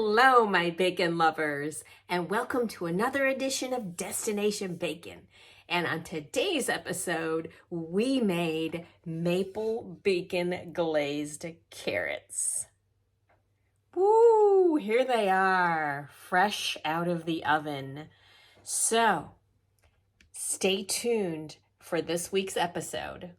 Hello, my bacon lovers, and welcome to another edition of Destination Bacon. And on today's episode, we made maple bacon glazed carrots. Woo, here they are, fresh out of the oven. So, stay tuned for this week's episode.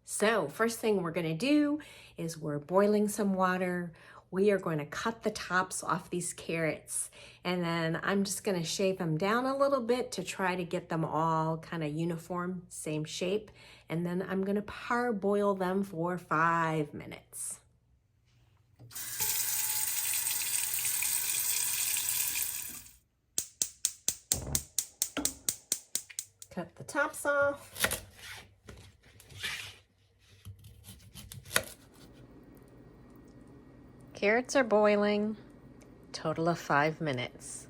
So first thing we're going to do is we're boiling some water. We are going to cut the tops off these carrots, and then I'm just going to shave them down a little bit to try to get them all kind of uniform, same shape. And then I'm going to parboil them for 5 minutes. Cut the tops off. Carrots are boiling, total of 5 minutes.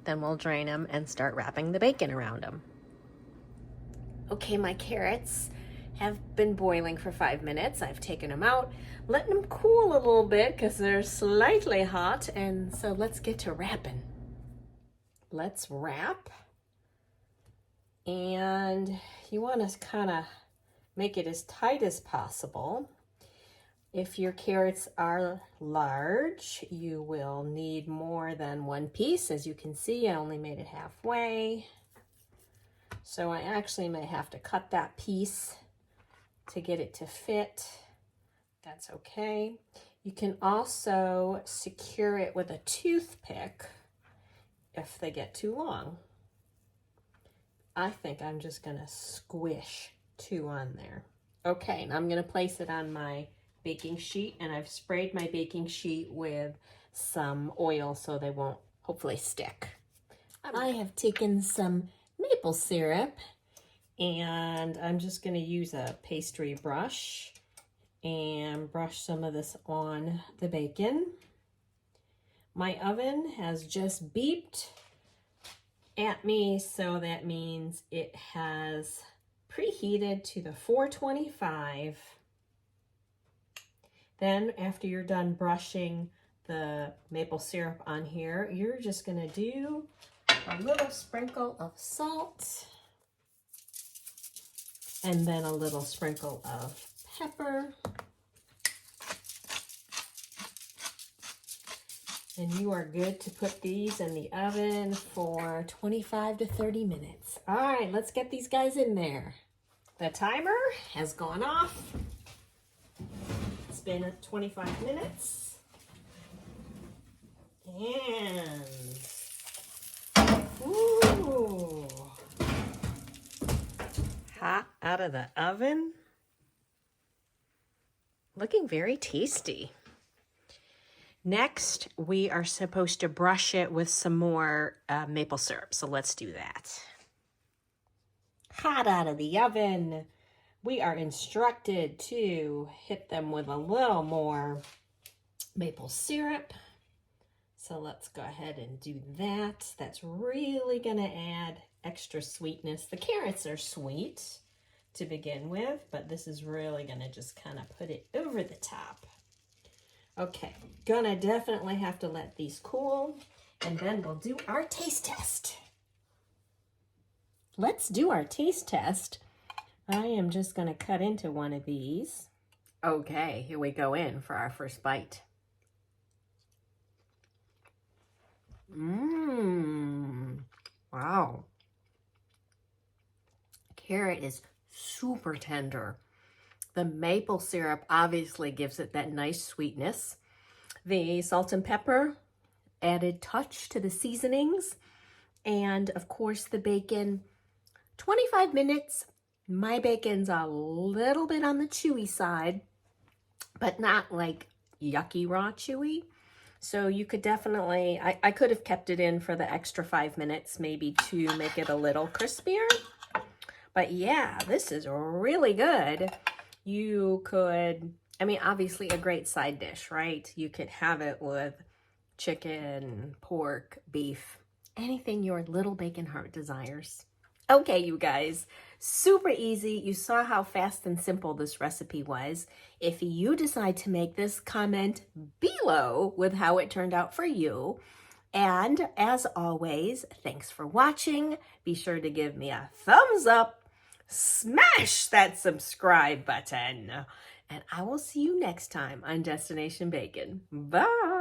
Then we'll drain them and start wrapping the bacon around them. Okay, my carrots have been boiling for 5 minutes. I've taken them out, letting them cool a little bit because they're slightly hot. And so let's get to wrapping. Let's wrap. And you want to kind of make it as tight as possible. If your carrots are large, you will need more than one piece. As you can see, I only made it halfway. So I actually may have to cut that piece to get it to fit. That's okay. You can also secure it with a toothpick if they get too long. I think I'm just gonna squish 2 on there. Okay, and I'm gonna place it on my baking sheet, and I've sprayed my baking sheet with some oil so they won't hopefully stick. I have taken some maple syrup, and I'm just going to use a pastry brush and brush some of this on the bacon. My oven has just beeped at me, so that means it has preheated to the 425. Then after you're done brushing the maple syrup on here, you're just going to do a little sprinkle of salt and then a little sprinkle of pepper. And you are good to put these in the oven for 25 to 30 minutes. All right, let's get these guys in there. The timer has gone off. It's been 25 minutes. And, ooh, hot out of the oven. Looking very tasty. Next, we are supposed to brush it with some more maple syrup. So let's do that. Hot out of the oven. We are instructed to hit them with a little more maple syrup. So let's go ahead and do that. That's really going to add extra sweetness. The carrots are sweet to begin with, but this is really going to just kind of put it over the top. Okay, gonna definitely have to let these cool, and then we'll do our taste test. Let's do our taste test. I am just gonna cut into one of these. Okay, here we go in for our first bite. Wow. Carrot is super tender. The maple syrup obviously gives it that nice sweetness. The salt and pepper added touch to the seasonings. And of course the bacon, 25 minutes. My bacon's a little bit on the chewy side, but not like yucky raw chewy. So you could definitely, I could have kept it in for the extra 5 minutes, maybe to make it a little crispier. But yeah, this is really good. You could, I mean, obviously a great side dish, right? You could have it with chicken, pork, beef, anything your little bacon heart desires. Okay, you guys, super easy. You saw how fast and simple this recipe was. If you decide to make this, comment below with how it turned out for you. And as always, thanks for watching. Be sure to give me a thumbs up. Smash that subscribe button. And I will see you next time on Destination Bacon. Bye.